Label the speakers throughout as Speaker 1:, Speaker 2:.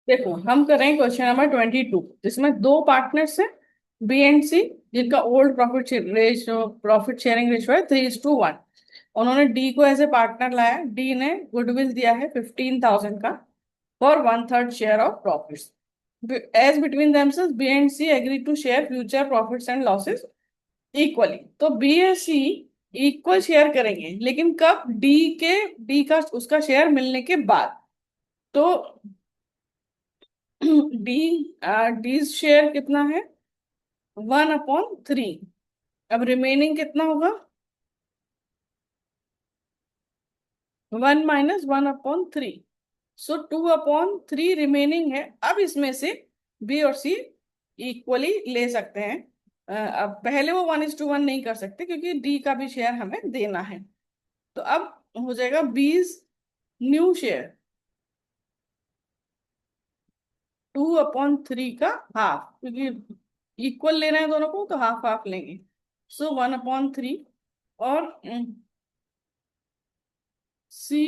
Speaker 1: देखो, हम कर रहे हैं क्वेश्चन नंबर 22, जिसमें दो पार्टनर्स हैं, बी एंड सी, जिनका ओल्ड प्रॉफिट शेयरिंग रेशो है 3:1। उन्होंने डी को एज ए पार्टनर लाया। डी ने गुडविल दिया है 15,000 का for one third share of profits. As between themselves B and C agree to share future profits and losses equally. तो बी और सी इक्वल शेयर करेंगे, लेकिन कब? डी का उसका शेयर मिलने के बाद। तो डी डी शेयर कितना है? 1/3। अब रिमेनिंग कितना होगा? 1 - 1/3। सो 2/3 रिमेनिंग है। अब इसमें से बी और सी इक्वली ले सकते हैं। अब पहले वो 1:1 नहीं कर सकते, क्योंकि डी का भी शेयर हमें देना है। तो अब हो जाएगा बीज न्यू शेयर 2/3 का हाफ, क्योंकि इक्वल ले रहे हैं दोनों को, तो हाफ हाफ लेंगे। सो 1/3। और सी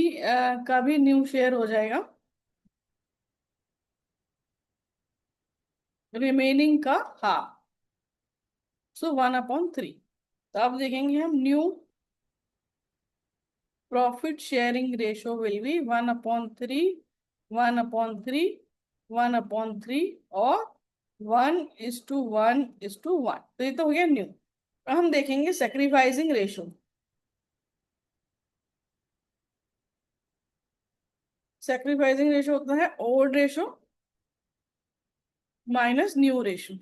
Speaker 1: का भी न्यू शेयर हो जाएगा रिमेनिंग का हाफ। सो 1/3। तो अब देखेंगे हम, new profit sharing ratio will be 1/3, 1/3, 1/3 और 1:1:1। तो ये तो हो गया न्यू। अब हम देखेंगे सेक्रीफाइसिंग रेशो। सेक्रीफाइसिंग रेशो होता है old ratio minus new ratio.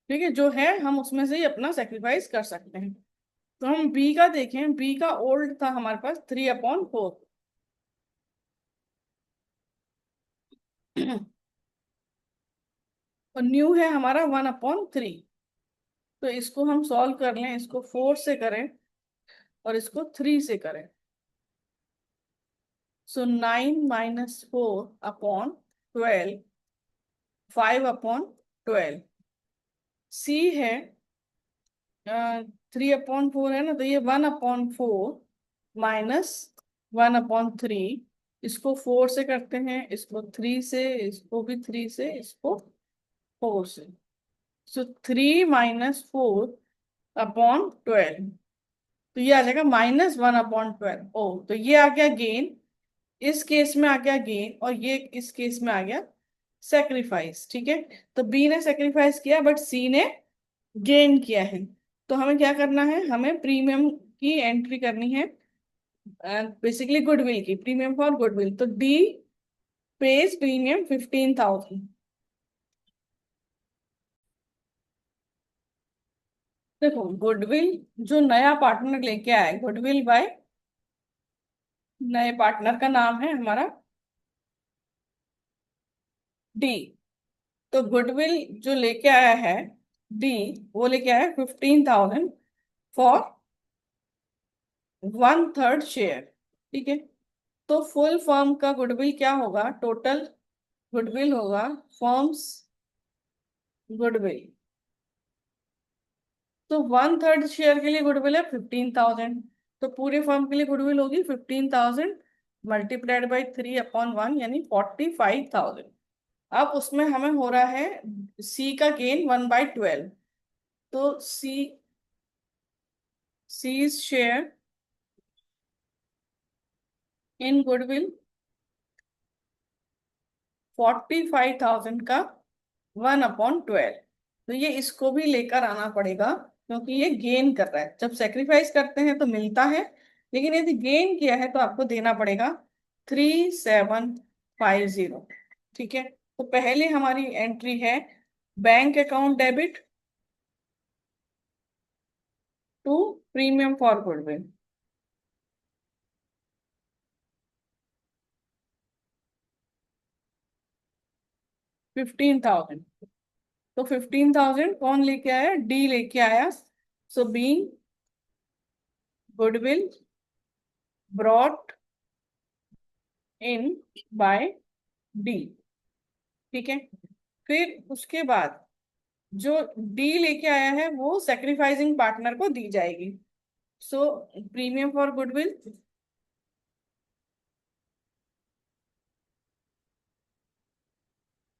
Speaker 1: ठीक है, जो है हम उसमें से ही अपना सेक्रीफाइस कर सकते हैं। तो हम बी का देखें। बी का ओल्ड था हमारे पास 3/4 और न्यू है हमारा 1/3। तो इसको हम सॉल्व कर लें। इसको 4 से करें और इसको 3 से करें। सो 9 - 4/12, 5/12। सी है 3/4 है ना, तो ये 1/4 माइनस 1/3। इसको 4 से करते हैं, इसको 3 से, इसको भी 3 से, इसको 4 से। सो 3 - 4/12। तो ये आ जाएगा -1/12। ओ, तो ये आ गया गेन। इस केस में आ गया गेन, और ये इस केस में आ गया सेक्रीफाइस। ठीक है। तो बी ने सेक्रीफाइस किया, बट सी ने गेन किया है। तो हमें क्या करना है? हमें प्रीमियम की एंट्री करनी है। बेसिकली गुडविल की, प्रीमियम फॉर गुडविल। तो डी पेज प्रीमियम 15,000। देखो, गुडविल जो नया पार्टनर लेके आए, गुडविल बाय नए पार्टनर का नाम है हमारा डी। तो गुडविल जो लेके आया है डी, वो लेके आया है 15,000 फॉर वन थर्ड शेयर। ठीक है। तो फुल फर्म का गुडविल क्या होगा? टोटल गुडविल होगा फर्म्स गुडविल। तो वन थर्ड शेयर के लिए गुडविल है 15,000। तो पूरे फर्म के लिए गुडविल होगी 15,000 मल्टीप्लाइड बाई 3/1, यानी 45,000। अब उसमें हमें हो रहा है सी का गेन 1/12। तो सी शेयर इन गुडविल 45,000 का 1/12। तो ये इसको भी लेकर आना पड़ेगा, क्योंकि ये गेन कर रहा है। जब सेक्रीफाइस करते हैं तो मिलता है, लेकिन यदि गेन किया है तो आपको देना पड़ेगा 3,750। ठीक है। तो पहले हमारी एंट्री है bank account debit to premium for goodwill. 15,000। तो 15,000 कौन लेके आया? डी लेके आया। So being goodwill brought in by D. ठीक है। फिर उसके बाद जो डी लेके आया है वो सेक्रीफाइसिंग पार्टनर को दी जाएगी। सो प्रीमियम फॉर गुडविल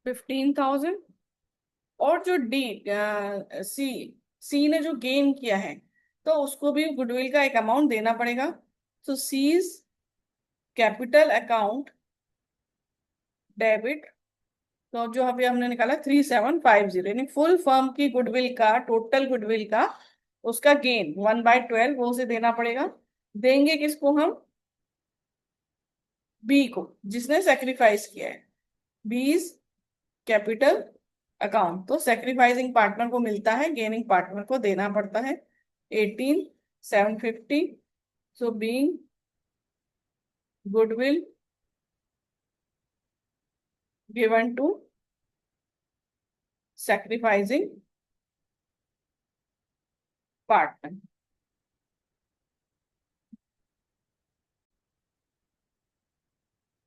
Speaker 1: 15,000। और जो डी सी सी ने जो गेन किया है, तो उसको भी गुडविल का एक अमाउंट देना पड़ेगा। तो सीज कैपिटल अकाउंट डेबिट, तो जो अभी हमने निकाला 3750, यानी फुल फर्म की गुडविल का, टोटल गुडविल का उसका गेन 1/12 वो उसे देना पड़ेगा। देंगे किसको हम? बी को, जिसने सेक्रीफाइस किया है। बीज कैपिटल अकाउंट, तो सेक्रीफाइसिंग पार्टनर को मिलता है, गेनिंग पार्टनर को देना पड़ता है 18,750। So being goodwill given to sacrificing partner.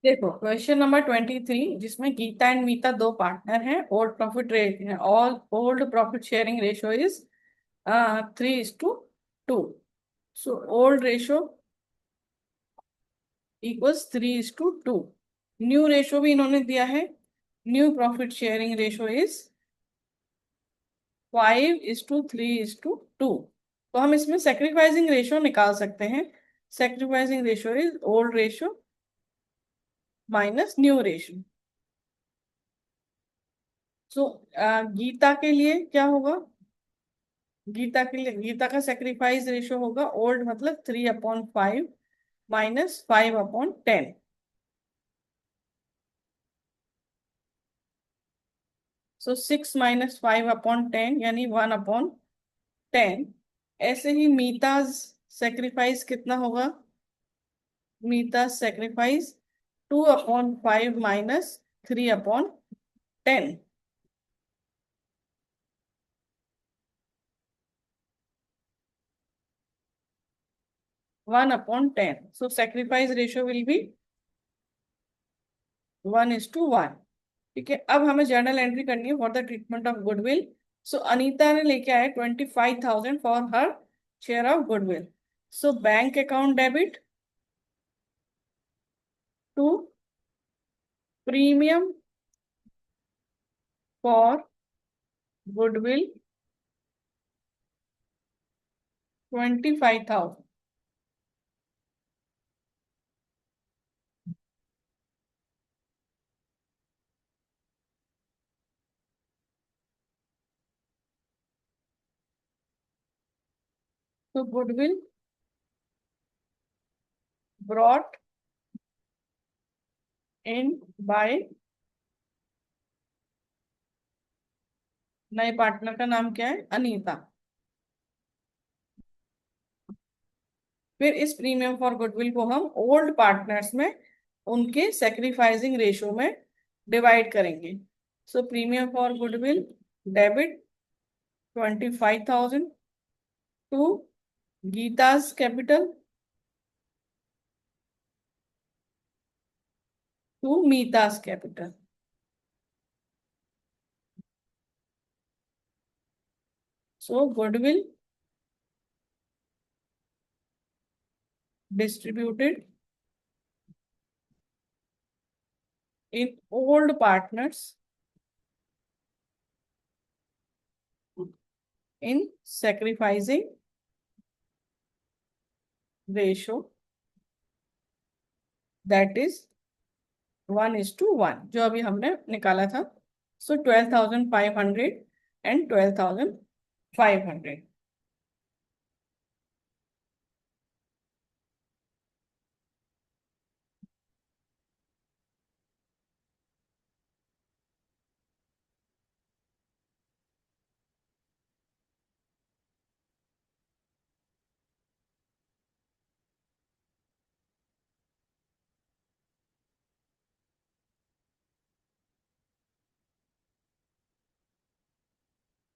Speaker 1: देखो क्वेश्चन नंबर 23, जिसमें गीता एंड मीता दो पार्टनर हैं, old profit rate all old profit sharing ratio is 3:2। So old ratio equals 3:2। New ratio भी इन्होंने दिया है, new profit sharing ratio is 5:3:2। तो हम इसमें सेक्रीफाइसिंग रेशियो निकाल सकते हैं। Sacrificing ratio is old ratio minus new ratio. So Gita के लिए क्या होगा? गीता के लिए, गीता का सेक्रीफाइस रेशियो होगा ओल्ड मतलब 3/5 माइनस 5/10। सो 6 - 5/10 यानी 1/10। ऐसे ही मीताज सेक्रीफाइस कितना होगा? मीता sacrifice 2/5 minus 3/10। 1/10। So sacrifice ratio will be 1:1। ठीक है, अब हमें जर्नल एंट्री करनी है for the treatment of goodwill. So Anita ने लेके आए 25,000 for her share of goodwill. So bank account debit to premium for goodwill 25,000। तो गुडविल ब्रॉट इन बाय, नए पार्टनर का नाम क्या है? अनीता। फिर इस प्रीमियम फॉर गुडविल को हम ओल्ड पार्टनर्स में उनके सेक्रीफाइसिंग रेशियो में डिवाइड करेंगे। So premium for goodwill debit 25,000 to Gita's capital to Mita's capital. So goodwill distributed in old partners in sacrificing ratio, that is 1:1, जो अभी हमने निकाला था। सो 12,500 एंड 12,500।